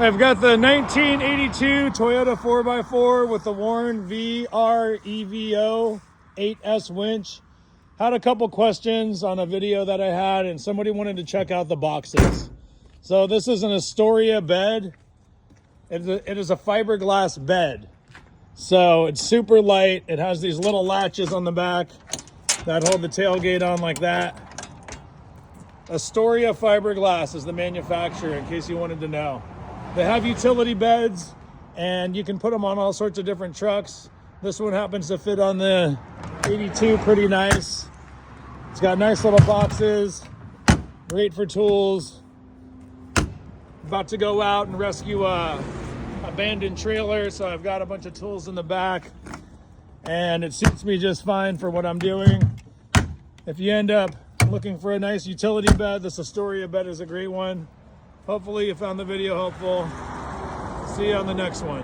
I've got the 1982 Toyota 4x4 with the Warn EV08s winch. Had a couple questions on a video that I had, and somebody wanted to check out the boxes. So this is an Astoria bed. It is a fiberglass bed. So it's super light. It has these little latches on the back that hold the tailgate on like that. Astoria Fiberglass is the manufacturer, in case you wanted to know. They have utility beds, and you can put them on all sorts of different trucks. This one happens to fit on the 82 pretty nice. It's got nice little boxes, great for tools. About to go out and rescue a abandoned trailer, so I've got a bunch of tools in the back, and it suits me just fine for what I'm doing. If you end up looking for a nice utility bed, this Astoria bed is a great one. Hopefully you found the video helpful. See you on the next one.